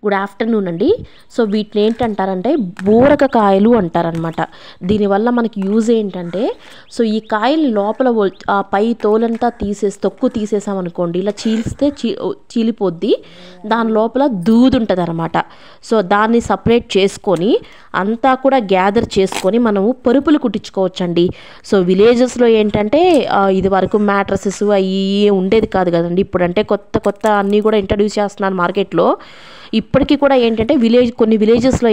Good afternoon అండి. So వీటిని ఏంటంటారంటే బూరకాయలు అంటారనమాట. దీనివల్ల మనకి యూజ్ ఏంటంటే, సో ఈ కాయలు లోపల ఆ పై తోలంతా తొక్కు తీసేసామనుకోండి, ఇలా చీలిస్తే చీలిపోద్ది. దాని లోపల దూది ఉంటుంది అనమాట. సో దాన్ని సపరేట్ చేసుకొని అంతా కూడా గ్యాదర్ చేసుకొని మనము పరుపులు కుట్టించుకోవచ్చండి. సో విలేజెస్లో ఏంటంటే ఇది వరకు మ్యాట్రసెస్ అవి ఉండేది కాదు కదండి. ఇప్పుడంటే కొత్త అన్నీ కూడా ఇంట్రడ్యూస్ చేస్తున్నారు మార్కెట్లో. ఇప్పటికీ కూడా ఏంటంటే కొన్ని విలేజెస్లో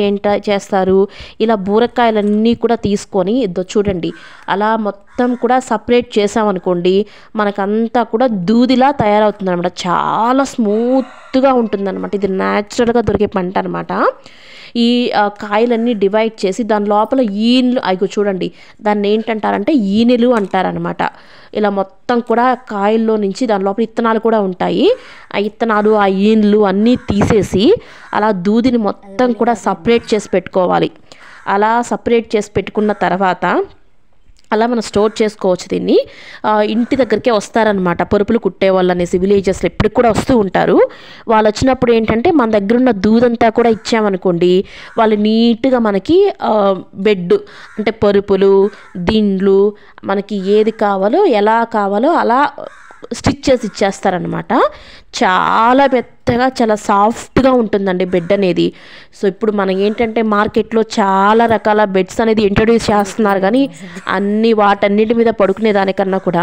చేస్తారు, ఇలా బూరకాయలన్నీ కూడా తీసుకొని చూడండి అలా మొత్తం కూడా సపరేట్ చేసామనుకోండి, మనకంతా కూడా దూదిలా తయారవుతుంది అనమాట. చాలా స్మూత్గా ఉంటుందన్నమాట. ఇది న్యాచురల్గా దొరికే పంట అనమాట. ఈ కాయలన్నీ డివైడ్ చేసి దాని లోపల ఈనెలు చూడండి, దాన్ని ఏంటంటారంటే ఈనెలు అంటారనమాట. ఇలా మొత్తం కూడా కాయల్లో నుంచి దాని లోపల ఇత్తనాలు కూడా ఉంటాయి. ఆ ఇత్తనాలు ఆ ఈనెలు అన్నీ తీసేసి అలా దూదిని మొత్తం కూడా సపరేట్ చేసి పెట్టుకోవాలి. అలా సపరేట్ చేసి పెట్టుకున్న తర్వాత అలా మనం స్టోర్ చేసుకోవచ్చు. దీన్ని ఇంటి దగ్గరికే వస్తారనమాట పరుపులు కుట్టే వాళ్ళు అనేసి. విలేజెస్లో ఇప్పటికి కూడా వస్తూ ఉంటారు. వాళ్ళు వచ్చినప్పుడు ఏంటంటే మన దగ్గర ఉన్న దూదంతా కూడా ఇచ్చామనుకోండి, వాళ్ళు నీట్గా మనకి బెడ్ అంటే పరుపులు, దిండ్లు, మనకి ఏది కావాలో ఎలా కావాలో అలా స్టిచ్ చేసి ఇచ్చేస్తారనమాట. చాలా మెత్తగా చాలా సాఫ్ట్గా ఉంటుందండి బెడ్ అనేది. సో ఇప్పుడు మనం ఏంటంటే మార్కెట్లో చాలా రకాల బెడ్స్ అనేది ఇంట్రడ్యూస్ చేస్తున్నారు, కానీ వాటన్నిటి మీద పడుకునే దానికన్నా కూడా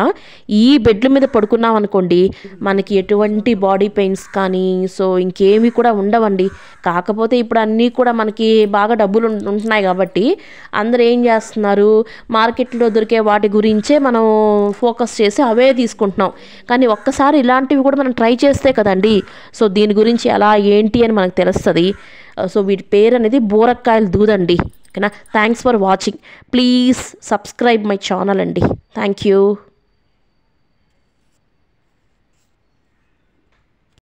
ఈ బెడ్ల మీద పడుకున్నాం అనుకోండి, మనకి ఎటువంటి బాడీ పెయిన్స్ కానీ సో ఇంకేమీ కూడా ఉండవండి. కాకపోతే ఇప్పుడు అన్నీ కూడా మనకి బాగా డబ్బులు ఉంటున్నాయి కాబట్టి అందరూ ఏం చేస్తున్నారు, మార్కెట్లో దొరికే వాటి గురించే మనం ఫోకస్ చేసి అవే తీసుకుంటున్నాం. కానీ ఒక్కసారి ఇలాంటివి కూడా మనం ట్రై చేస్తే కదండి సో దీని గురించి ఎలా ఏంటి అని మనకు తెలుస్తుంది. సో వీటి పేరు అనేది బూరకాయల దూదండి. ఓకేనా? Thanks for watching. Please subscribe my channel అండి. Thank you.